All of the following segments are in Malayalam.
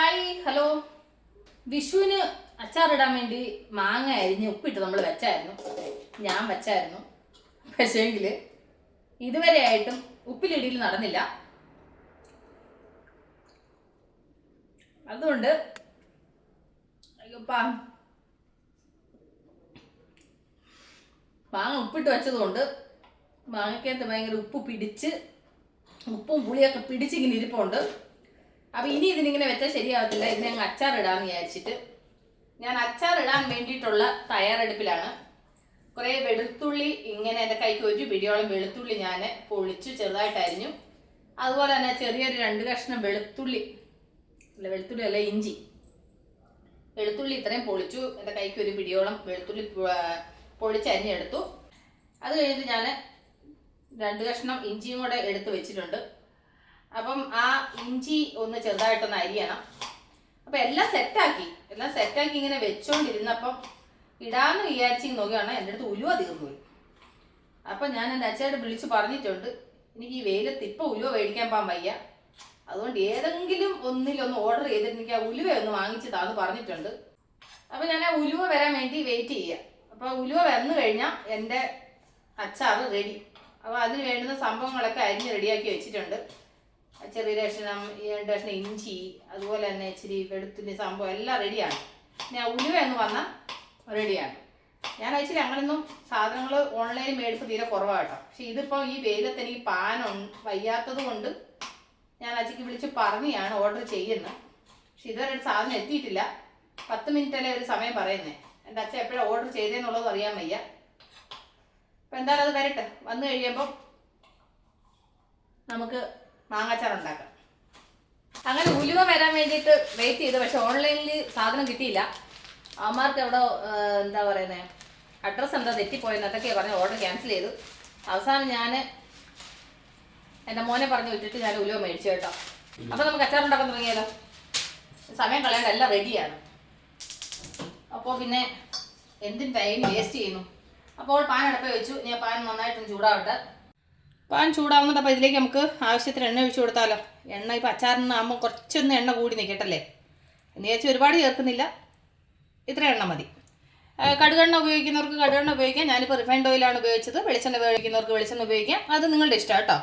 Hi hello. വിഷുവിന് അച്ചാറിടാൻ വേണ്ടി മാങ്ങ അരിഞ്ഞ് ഉപ്പിട്ട് നമ്മൾ വെച്ചായിരുന്നു, ഞാൻ വെച്ചായിരുന്നു. പക്ഷേങ്കിൽ ഇതുവരെയായിട്ടും ഉപ്പിലിടിയിൽ നടന്നില്ല. അതുകൊണ്ട് മാങ്ങ ഉപ്പിട്ട് വെച്ചതുകൊണ്ട് മാങ്ങക്കകത്ത് ഭയങ്കര ഉപ്പും പുളിയൊക്കെ പിടിച്ചിങ്ങനെ ഇരിപ്പുണ്ട്. അപ്പം ഇനി ഇതിനിങ്ങനെ വെച്ചാൽ ശരിയാവത്തില്ല. ഇതിനെ അങ്ങ് അച്ചാറിടാന്ന് വിചാരിച്ചിട്ട് ഞാൻ അച്ചാറിടാൻ വേണ്ടിയിട്ടുള്ള തയ്യാറെടുപ്പിലാണ്. കുറേ വെളുത്തുള്ളി, ഇങ്ങനെ എൻ്റെ കൈക്ക് ഒരു പിടിയോളം വെളുത്തുള്ളി ഞാൻ പൊളിച്ചു ചെറുതായിട്ട് അരിഞ്ഞു. അതുപോലെ തന്നെ ചെറിയൊരു 2 കഷ്ണം വെളുത്തുള്ളി അല്ല ഇഞ്ചി. വെളുത്തുള്ളി ഇത്രയും പൊളിച്ചു. എൻ്റെ കൈക്ക് ഒരു പിടിയോളം വെളുത്തുള്ളി പൊളിച്ചരിഞ്ഞെടുത്തു. അത് കഴിഞ്ഞിട്ട് ഞാൻ 2 കഷ്ണം ഇഞ്ചിയും കൂടെ എടുത്ത് വെച്ചിട്ടുണ്ട്. അപ്പം ആ ഇഞ്ചി ഒന്ന് ചെറുതായിട്ടൊന്ന് അരിയണം. അപ്പം എല്ലാം സെറ്റാക്കി ഇങ്ങനെ വെച്ചോണ്ടിരുന്നപ്പം ഇടാന്ന് വിചാരിച്ച് നോക്കുകയാണ്, എൻ്റെ അടുത്ത് ഉലുവ തീർന്നുപോയി. അപ്പം ഞാൻ എൻ്റെ അച്ഛയോട് വിളിച്ച് പറഞ്ഞിട്ടുണ്ട്, എനിക്ക് ഈ വെയിലത്ത് ഇപ്പം ഉലുവ മേടിക്കാൻ പോകാൻ വയ്യ, അതുകൊണ്ട് ഏതെങ്കിലും ഒന്നിലൊന്ന് ഓർഡർ ചെയ്തിട്ട് എനിക്ക് ആ ഉലുവ ഒന്ന് വാങ്ങിച്ച് താന്ന് പറഞ്ഞിട്ടുണ്ട്. അപ്പം ഞാൻ ആ ഉലുവ വരാൻ വേണ്ടി വെയിറ്റ് ചെയ്യുക. അപ്പോൾ ഉലുവ വന്നു കഴിഞ്ഞാൽ എൻ്റെ അച്ചാറ് റെഡി. അപ്പോൾ അതിന് വേണ്ടുന്ന സംഭവങ്ങളൊക്കെ അരിഞ്ഞ് റെഡിയാക്കി വെച്ചിട്ടുണ്ട്. ചെറിയ കഷ്ണം, 2 കഷ്ണം ഇഞ്ചി, അതുപോലെ തന്നെ ഇച്ചിരി വെളുത്തുള്ളി, സംഭവം എല്ലാം റെഡിയാണ്. ഞാൻ ഉലുവ എന്ന് പറഞ്ഞാൽ റെഡിയാണ്. ഞാൻ ഇച്ചിരി അങ്ങനെയൊന്നും സാധനങ്ങൾ ഓൺലൈനിൽ മേടിച്ച് തീരെ കുറവാട്ടോ. പക്ഷെ ഇതിപ്പോൾ ഈ വെയിലത്ത് എനിക്ക് വയ്യാത്തത് കൊണ്ട് ഞാൻ അച്ഛക്ക് വിളിച്ച് പറഞ്ഞാണ് ഓർഡർ ചെയ്യുന്നത്. പക്ഷെ ഇതുവരെ ഒരു സാധനം എത്തിയിട്ടില്ല. 10 മിനിറ്റല്ലേ ഒരു സമയം പറയുന്നത്. എൻ്റെ അച്ഛൻ എപ്പോഴാണ് ഓർഡർ ചെയ്തതെന്നുള്ളത് അറിയാൻ വയ്യ. അപ്പം എന്തായാലും അത് വരട്ടെ. വന്നു കഴിയുമ്പം നമുക്ക് മാങ്ങാച്ചാർ ഉണ്ടാക്കാം. അങ്ങനെ ഉലുവ വരാൻ വേണ്ടിയിട്ട് വെയിറ്റ് ചെയ്തു. പക്ഷെ ഓൺലൈനിൽ സാധനം കിട്ടിയില്ല. അവന്മാർക്ക് എവിടെ എന്താ പറയുന്നത്, അഡ്രസ്സ് എന്താ തെറ്റിപ്പോയെന്ന് അതൊക്കെ പറഞ്ഞ് ഓർഡർ ക്യാൻസൽ ചെയ്തു. അവസാനം ഞാൻ എൻ്റെ മോനെ പറഞ്ഞ് വിട്ടിട്ട് ഞാൻ ഉലുവ മേടിച്ചു കേട്ടോ. അപ്പോൾ നമുക്ക് അച്ചാർ ഉണ്ടാക്കാൻ തുടങ്ങിയാലോ. സമയം കളയാണ്ട് എല്ലാം റെഡിയാണ്. അപ്പോൾ പിന്നെ എന്തിന് ടൈം വേസ്റ്റ് ചെയ്യുന്നു. അപ്പോൾ പാൻ അടുപ്പ് വെച്ചു. ഞാൻ പാൻ നന്നായിട്ടൊന്ന് ചൂടാവട്ടെ. പാൻ ചൂടാവുന്നുണ്ട്. അപ്പോൾ ഇതിലേക്ക് നമുക്ക് ആവശ്യത്തിന് എണ്ണ ഒഴിച്ചു കൊടുത്താലോ. എണ്ണ ഇപ്പോൾ അച്ചാറിനാകുമ്പോൾ കുറച്ചൊന്ന് എണ്ണ കൂടി നിൽക്കട്ടല്ലേ എന്ന് വിചാരിച്ച് ഒരുപാട് ചേർക്കുന്നില്ല, ഇത്ര എണ്ണ മതി. കടുകെണ്ണ ഉപയോഗിക്കുന്നവർക്ക് കടുകെണ്ണ ഉപയോഗിക്കാം. ഞാനിപ്പോൾ റിഫൈൻഡ് ഓയിലാണ് ഉപയോഗിച്ചത്. വെളിച്ചെണ്ണ ഉപയോഗിക്കുന്നവർക്ക് വെളിച്ചെണ്ണ ഉപയോഗിക്കാം. അത് നിങ്ങളുടെ ഇഷ്ടം കേട്ടോ.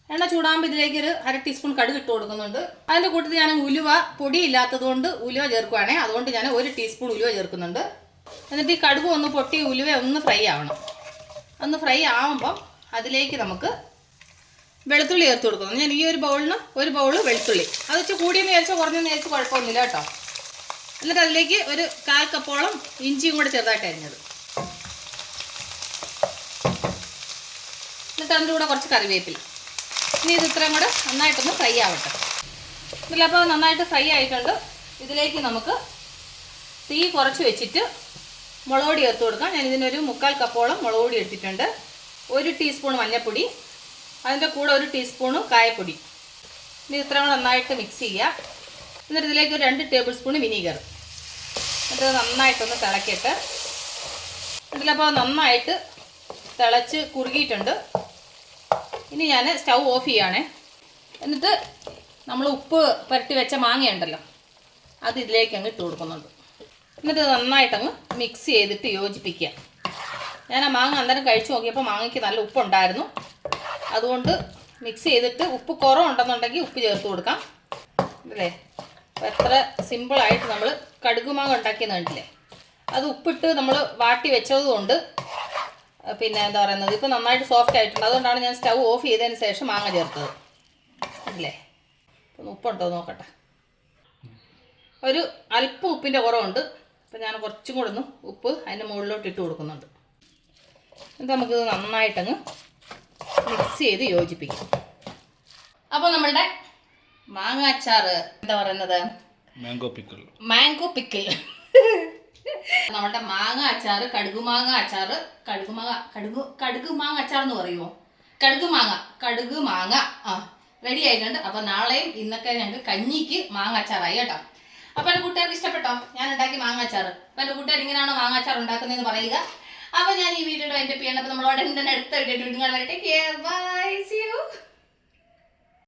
എണ്ണ ചൂടാകുമ്പോൾ ഇതിലേക്ക് ഒരു 1/2 ടീസ്പൂൺ കടുക് ഇട്ട് കൊടുക്കുന്നുണ്ട്. അതിൻ്റെ കൂട്ടത്തിൽ ഞാൻ ഉലുവ പൊടിയില്ലാത്തത് കൊണ്ട് ഉലുവ ചേർക്കുവാണേ. അതുകൊണ്ട് ഞാൻ 1 ടീസ്പൂൺ ഉലുവ ചേർക്കുന്നുണ്ട്. എന്നിട്ട് ഈ കടുക് ഒന്ന് പൊട്ടി ഉലുവ ഒന്ന് ഫ്രൈ ആവണം. ഒന്ന് ഫ്രൈ ആവുമ്പം അതിലേക്ക് നമുക്ക് വെളുത്തുള്ളി ചേർത്ത് കൊടുക്കുന്നു. ഞാൻ ഈ ഒരു ബൗളിന് 1 ബൗള് വെളുത്തുള്ളി. അത് വെച്ച് കൂടിയെന്ന് വിചാരിച്ചോ കുറഞ്ഞെന്ന് വിചാരിച്ച് കുഴപ്പമൊന്നുമില്ല കേട്ടോ. എന്നിട്ട് അതിലേക്ക് ഒരു 1/4 കപ്പോളം ഇഞ്ചിയും കൂടെ ചെറുതായിട്ട് അരിഞ്ഞത്. എന്നിട്ട് അതിൻ്റെ കൂടെ കുറച്ച് കറിവേപ്പില. ഇനി ഇത് ഇത്രയും കൂടെ നന്നായിട്ടൊന്ന് ഫ്രൈ ആവട്ടെ. ഇതിലപ്പോൾ നന്നായിട്ട് ഫ്രൈ ആയിട്ടുണ്ട്. ഇതിലേക്ക് നമുക്ക് തീ കുറച്ച് വെച്ചിട്ട് മുളക് പൊടി ചേർത്ത് കൊടുക്കാം. ഞാൻ ഇതിനൊരു 1/4 കപ്പോളം മുളക് പൊടി എടുത്തിട്ടുണ്ട്. 1 ടീസ്പൂൺ മഞ്ഞൾപ്പൊടി, അതിൻ്റെ കൂടെ 1 ടീസ്പൂണ് കായപ്പൊടി. ഇനി ഇത്ര നന്നായിട്ട് മിക്സ് ചെയ്യുക. എന്നിട്ട് ഇതിലേക്ക് ഒരു 2 ടേബിൾ സ്പൂൺ വിനീഗർ. എന്നിട്ട് നന്നായിട്ടൊന്ന് തിളക്കിയിട്ട് ഇതിലപ്പോൾ നന്നായിട്ട് തിളച്ച് കുറുകിയിട്ടുണ്ട്. ഇനി ഞാൻ സ്റ്റൗ ഓഫ് ചെയ്യുകയാണേ. എന്നിട്ട് നമ്മൾ ഉപ്പ് പുരട്ടി വെച്ച മാങ്ങയുണ്ടല്ലോ അത് ഇതിലേക്ക് അങ്ങ് ഇട്ട് കൊടുക്കുന്നുണ്ട്. എന്നിട്ട് നന്നായിട്ടങ്ങ് മിക്സ് ചെയ്തിട്ട് യോജിപ്പിക്കുക. ഞാൻ ആ മാങ്ങ അന്നേരം കഴിച്ചു നോക്കിയപ്പോൾ മാങ്ങയ്ക്ക് നല്ല ഉപ്പുണ്ടായിരുന്നു. അതുകൊണ്ട് മിക്സ് ചെയ്തിട്ട് ഉപ്പ് കുറവുണ്ടെന്നുണ്ടെങ്കിൽ ഉപ്പ് ചേർത്ത് കൊടുക്കാം അല്ലേ. അപ്പോൾ എത്ര സിമ്പിളായിട്ട് നമ്മൾ കടുക് മാങ്ങ ഉണ്ടാക്കിയെന്ന് കണ്ടില്ലേ. അത് ഉപ്പിട്ട് നമ്മൾ വാട്ടി വെച്ചതുകൊണ്ട് പിന്നെ എന്താ പറയുന്നത്, ഇപ്പോൾ നന്നായിട്ട് സോഫ്റ്റ് ആയിട്ടുണ്ട്. അതുകൊണ്ടാണ് ഞാൻ സ്റ്റൗ ഓഫ് ചെയ്തതിന് ശേഷം മാങ്ങ ചേർത്തത് അല്ലേ. ഒന്ന് ഉപ്പുണ്ടോ നോക്കട്ടെ. ഒരു അല്പം ഉപ്പിൻ്റെ കുറവുണ്ട്. അപ്പോൾ ഞാൻ കുറച്ചും കൂടെ ഒന്ന് ഉപ്പ് അതിൻ്റെ മുകളിലോട്ട് ഇട്ട് കൊടുക്കുന്നുണ്ട്. എന്നിട്ട് നമുക്കിത് നന്നായിട്ടങ്ങ് മിക്സ് ചെയ്ത് യോജിപ്പിക്കും. അപ്പോൾ നമ്മളുടെ മാങ്ങ അച്ചാർ എന്താ പറയുന്നത്, മാംഗോ പിക്കിൾ നമ്മളുടെ മാങ്ങ അച്ചാർ, കടുക് മാങ്ങ അച്ചാർ എന്ന് പറയുമോ, കടുക് മാങ്ങ റെഡി ആയിട്ടുണ്ട്. അപ്പോൾ നാളെയും ഇന്നൊക്കെ ഞങ്ങൾക്ക് കഞ്ഞിക്ക് മാങ്ങ അച്ചാറായി കേട്ടോ. അപ്പോൾ എൻ്റെ കൂട്ടുകാർക്ക് ഇഷ്ടപ്പെട്ടോ ഞാൻ ഉണ്ടാക്കി മാങ്ങ അച്ചാർ? അപ്പോൾ എൻ്റെ കൂട്ടുകാർ ഇങ്ങനെയാണോ മാങ്ങ അച്ചാർ ഉണ്ടാക്കുന്നതെന്ന് പറയുക. അപ്പോൾ ഞാൻ ഈ വീഡിയോ എൻ്റെ ചെയ്യണം. അപ്പോൾ നമ്മൾ ഉടനെ തന്നെ അടുത്ത വീഡിയോ വരട്ടെ. Bye, see U.